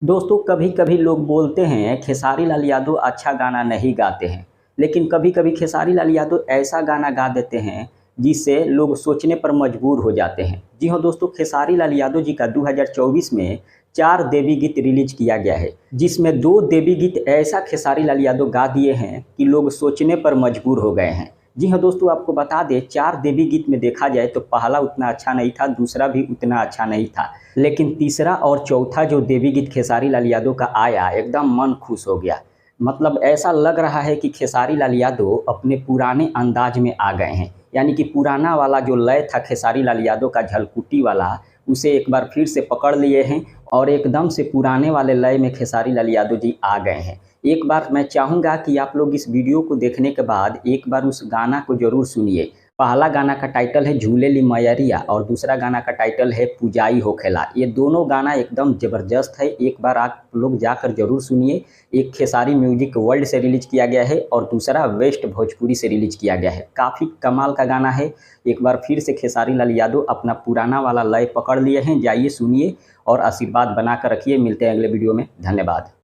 दोस्तों कभी कभी लोग बोलते हैं खेसारी लाल यादव अच्छा गाना नहीं गाते हैं। लेकिन कभी कभी खेसारी लाल यादव ऐसा गाना गा देते हैं जिससे लोग सोचने पर मजबूर हो जाते हैं। जी हाँ दोस्तों, खेसारी लाल यादव जी का 2024 में 4 देवी गीत रिलीज किया गया है, जिसमें 2 देवी गीत ऐसा खेसारी लाल यादव गा दिए हैं कि लोग सोचने पर मजबूर हो गए हैं। जी हाँ दोस्तों, आपको बता दें 4 देवी गीत में देखा जाए तो पहला उतना अच्छा नहीं था, दूसरा भी उतना अच्छा नहीं था। लेकिन तीसरा और चौथा जो देवी गीत खेसारी लाल यादव का आया, एकदम मन खुश हो गया। मतलब ऐसा लग रहा है कि खेसारी लाल यादव अपने पुराने अंदाज में आ गए हैं। यानी कि पुराना वाला जो लय था खेसारी लाल यादव का झलकुटी वाला, उसे एक बार फिर से पकड़ लिए हैं और एकदम से पुराने वाले लय में खेसारी लाल यादव जी आ गए हैं। एक बार मैं चाहूँगा कि आप लोग इस वीडियो को देखने के बाद एक बार उस गाना को ज़रूर सुनिए। पहला गाना का टाइटल है झूले ली मयरिया और दूसरा गाना का टाइटल है पूजाई होखेला। ये दोनों गाना एकदम ज़बरदस्त है, एक बार आप लोग जाकर ज़रूर सुनिए। एक खेसारी म्यूजिक वर्ल्ड से रिलीज किया गया है और दूसरा वेस्ट भोजपुरी से रिलीज किया गया है। काफ़ी कमाल का गाना है। एक बार फिर से खेसारी लाल यादव अपना पुराना वाला लय पकड़ लिए हैं। जाइए सुनिए और आशीर्वाद बनाकर रखिए। मिलते हैं अगले वीडियो में। धन्यवाद।